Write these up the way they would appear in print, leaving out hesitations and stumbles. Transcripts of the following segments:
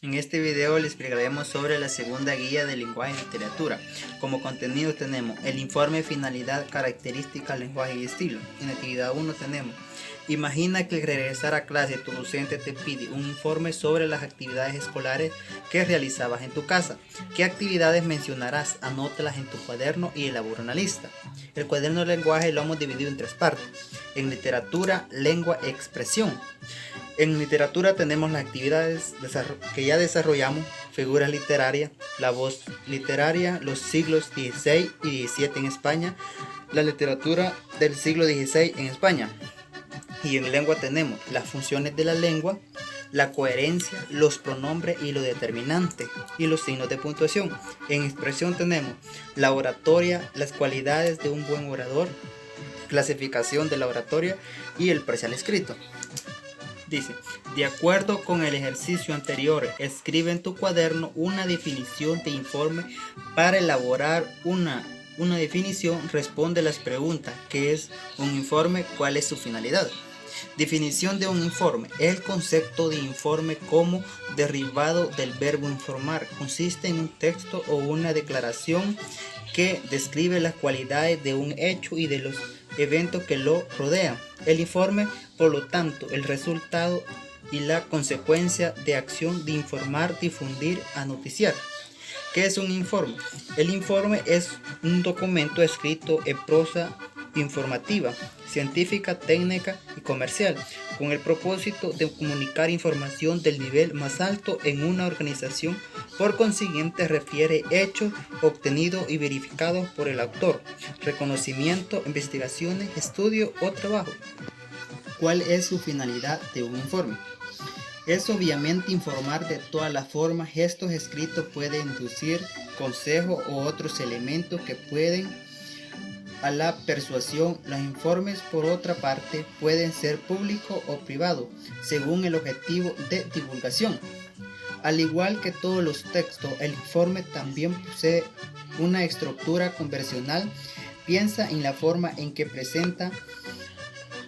En este video les explicaremos sobre la segunda guía de lenguaje y literatura. Como contenido tenemos el informe, finalidad, características, lenguaje y estilo. En actividad 1 tenemos: imagina que al regresar a clase tu docente te pide un informe sobre las actividades escolares que realizabas en tu casa. ¿Qué actividades mencionarás? Anótalas en tu cuaderno y elabora una lista. El cuaderno de lenguaje lo hemos dividido en tres partes: en literatura, lengua e expresión. En literatura tenemos las actividades que ya desarrollamos: figuras literarias, la voz literaria, los siglos XVI y XVII en España, la literatura del siglo XVI en España. Y en lengua tenemos las funciones de la lengua, la coherencia, los pronombres y lo determinante y los signos de puntuación. En expresión tenemos la oratoria, las cualidades de un buen orador, clasificación de la oratoria y el parcial escrito. Dice: de acuerdo con el ejercicio anterior, escribe en tu cuaderno una definición de informe. Para elaborar una definición, responde las preguntas: ¿qué es un informe? ¿Cuál es su finalidad? Definición de un informe: el concepto de informe como derivado del verbo informar. Consiste en un texto o una declaración que describe las cualidades de un hecho y de los eventos que lo rodean. El informe, por lo tanto, el resultado y la consecuencia de acción de informar, difundir, anoticiar. ¿Qué es un informe? El informe es un documento escrito en prosa informativa, científica, técnica y comercial, con el propósito de comunicar información del nivel más alto en una organización. Por consiguiente, refiere hechos obtenidos y verificados por el autor, reconocimiento, investigaciones, estudio o trabajo. ¿Cuál es su finalidad de un informe? Es obviamente informar de todas las formas. Gestos escritos pueden inducir consejos u otros elementos que pueden a la persuasión. Los informes, por otra parte, pueden ser públicos o privados, según el objetivo de divulgación. Al igual que todos los textos, el informe también posee una estructura convencional. Piensa en la forma en que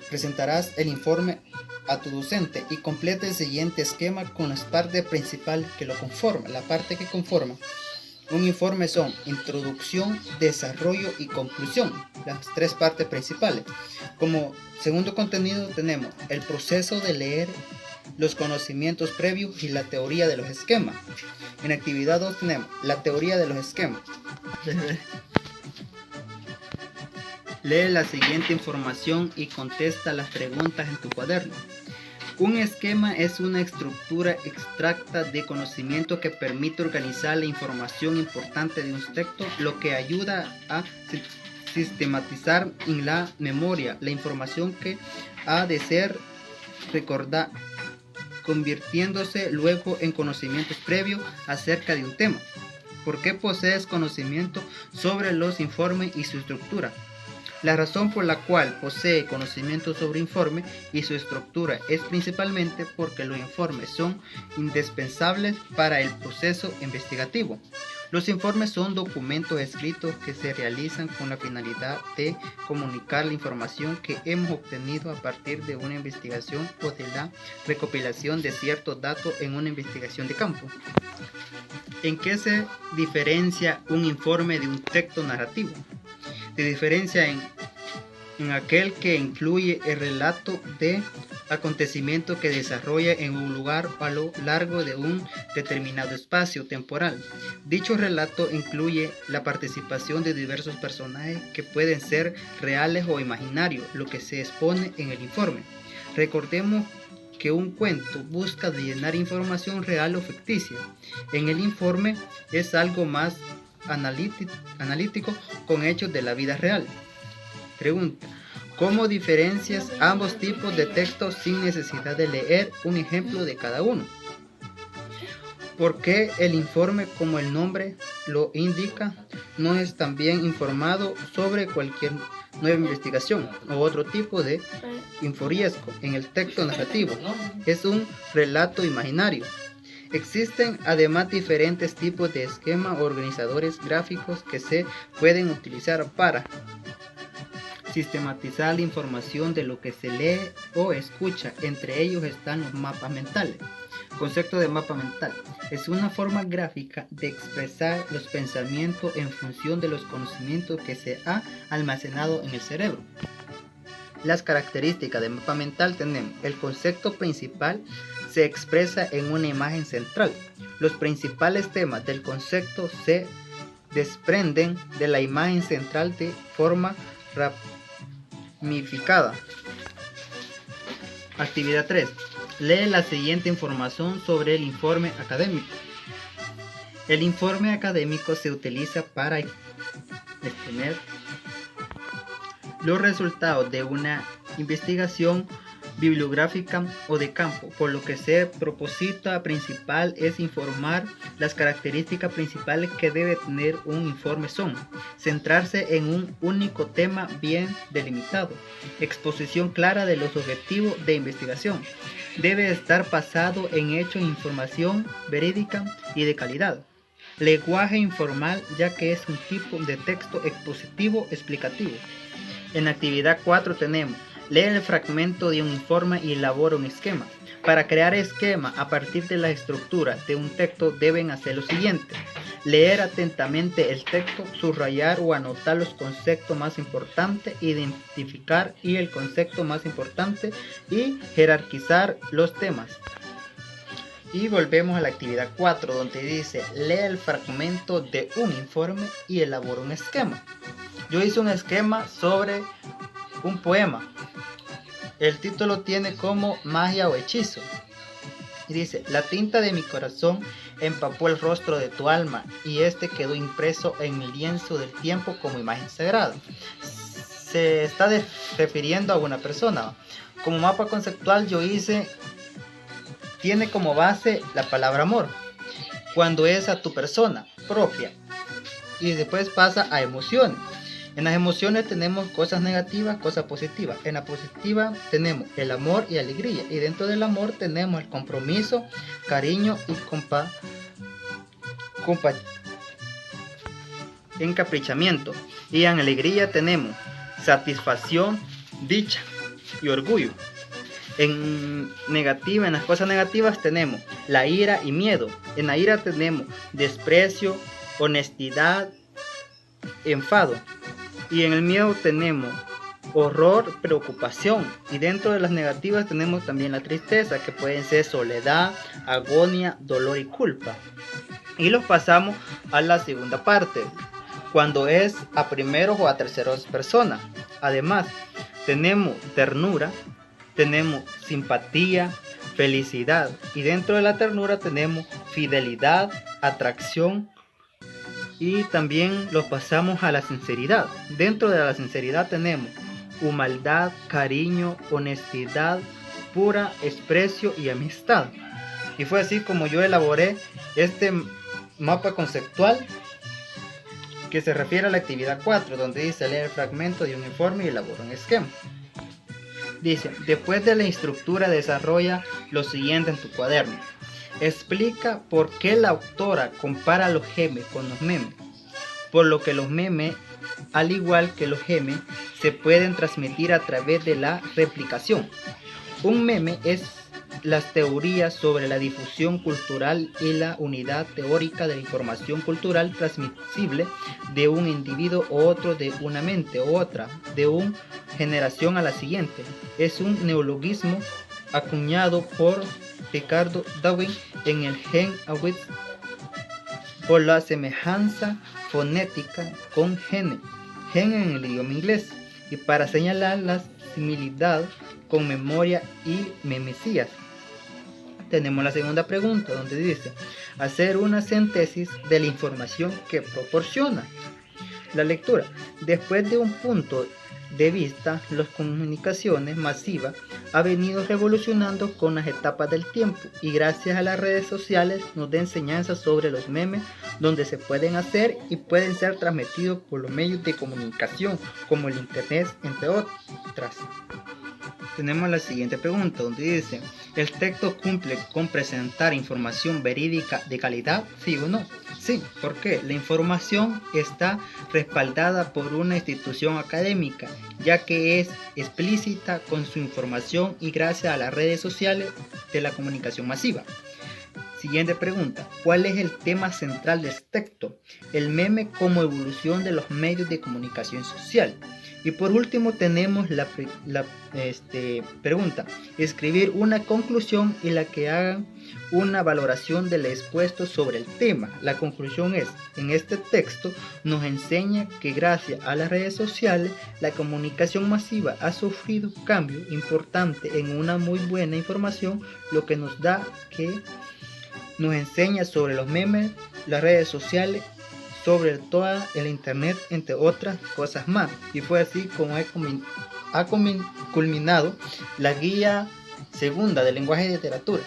presentarás el informe a tu docente y completa el siguiente esquema con las partes principales que lo conforman. La parte que conforma un informe son introducción, desarrollo y conclusión, las tres partes principales. Como segundo contenido tenemos el proceso de leer, los conocimientos previos y la teoría de los esquemas. En actividad 2 tenemos la teoría de los esquemas. Lee la siguiente información y contesta las preguntas en tu cuaderno. Un esquema es una estructura extracta de conocimiento que permite organizar la información importante de un texto, lo que ayuda a sistematizar en la memoria la información que ha de ser recordada, convirtiéndose luego en conocimientos previos acerca de un tema. ¿Por qué posees conocimiento sobre los informes y su estructura? La razón por la cual posee conocimiento sobre informe y su estructura es principalmente porque los informes son indispensables para el proceso investigativo. Los informes son documentos escritos que se realizan con la finalidad de comunicar la información que hemos obtenido a partir de una investigación o de la recopilación de ciertos datos en una investigación de campo. ¿En qué se diferencia un informe de un texto narrativo? Se diferencia en aquel que incluye el relato de acontecimientos que desarrolla en un lugar a lo largo de un determinado espacio temporal. Dicho relato incluye la participación de diversos personajes que pueden ser reales o imaginarios, lo que se expone en el informe. Recordemos que un cuento busca de llenar información real o ficticia. En el informe es algo más analítico con hechos de la vida real. Pregunta: ¿cómo diferencias ambos tipos de textos sin necesidad de leer un ejemplo de cada uno? ¿Por qué el informe, como el nombre lo indica, no es también informado sobre cualquier nueva investigación o otro tipo de inforiesco? En el texto narrativo es un relato imaginario. Existen además diferentes tipos de esquemas organizadores gráficos que se pueden utilizar para sistematizar la información de lo que se lee o escucha. Entre ellos están los mapas mentales. Concepto de mapa mental. Es una forma gráfica de expresar los pensamientos en función de los conocimientos que se ha almacenado en el cerebro. Las características de mapa mental tenemos: el concepto principal se expresa en una imagen central. Los principales temas del concepto se desprenden de la imagen central de forma ramificada. Actividad 3. Lee la siguiente información sobre el informe académico. El informe académico se utiliza para exponer los resultados de una investigación bibliográfica o de campo, por lo que su propósito principal es informar. Las características principales que debe tener un informe son: centrarse en un único tema bien delimitado, exposición clara de los objetivos de investigación, debe estar basado en hechos e información verídica y de calidad, lenguaje informal, ya que es un tipo de texto expositivo explicativo. En actividad 4 tenemos: lee el fragmento de un informe y elabora un esquema. Para crear esquema a partir de la estructura de un texto deben hacer lo siguiente: leer atentamente el texto, subrayar o anotar los conceptos más importantes, identificar el concepto más importante y jerarquizar los temas. Y volvemos a la actividad 4, donde dice: lee el fragmento de un informe y elabora un esquema. Yo hice un esquema sobre un poema. El título tiene como magia o hechizo. Y dice: la tinta de mi corazón empapó el rostro de tu alma y este quedó impreso en el lienzo del tiempo como imagen sagrada. Se está refiriendo a una persona. Como mapa conceptual yo hice, tiene como base la palabra amor, cuando es a tu persona propia, y después pasa a emociones. En las emociones tenemos cosas negativas, cosas positivas. En la positiva tenemos el amor y alegría, y dentro del amor tenemos el compromiso, cariño y encaprichamiento. Y en alegría tenemos satisfacción, dicha y orgullo. En las cosas negativas tenemos la ira y miedo. En la ira tenemos desprecio, honestidad, enfado. Y en el miedo tenemos horror, preocupación. Y dentro de las negativas tenemos también la tristeza, que pueden ser soledad, agonía, dolor y culpa. Y los pasamos a la segunda parte, cuando es a primeros o a terceras personas. Además, tenemos ternura, tenemos simpatía, felicidad. Y dentro de la ternura tenemos fidelidad, atracción. Y también los pasamos a la sinceridad. Dentro de la sinceridad tenemos humildad, cariño, honestidad pura, desprecio y amistad. Y fue así como yo elaboré este mapa conceptual que se refiere a la actividad 4, donde dice: leer el fragmento de un informe y elabora un esquema. Dice: después de la estructura desarrolla lo siguiente en tu cuaderno. Explica por qué la autora compara los gemes con los memes. Por lo que los memes, al igual que los gemes, se pueden transmitir a través de la replicación. Un meme es las teorías sobre la difusión cultural y la unidad teórica de la información cultural transmisible de un individuo o otro, de una mente o otra, de una generación a la siguiente. Es un neologismo acuñado por Ricardo Darwin en el Gen Awit por la semejanza fonética con gen en el idioma inglés, y para señalar la similitud con memoria y memesías. Tenemos la segunda pregunta, donde dice: hacer una síntesis de la información que proporciona. La lectura. Después de un punto de vista, las comunicaciones masivas ha venido revolucionando con las etapas del tiempo, y gracias a las redes sociales nos da enseñanzas sobre los memes, donde se pueden hacer y pueden ser transmitidos por los medios de comunicación como el internet, entre otras. Tenemos la siguiente pregunta, donde dice: ¿el texto cumple con presentar información verídica de calidad? ¿Sí o no? Sí, ¿por qué? La información está respaldada por una institución académica, ya que es explícita con su información y gracias a las redes sociales de la comunicación masiva. Siguiente pregunta. ¿Cuál es el tema central del texto? El meme como evolución de los medios de comunicación social. Y por último tenemos la pregunta. Escribir una conclusión y la que hagan una valoración del expuesto sobre el tema. La conclusión es, en este texto nos enseña que gracias a las redes sociales la comunicación masiva ha sufrido un cambio importante en una muy buena información, lo que nos da que nos enseña sobre los memes, las redes sociales, sobre todo el internet, entre otras cosas más. Y fue así como ha culminado la guía segunda de lenguaje y literatura.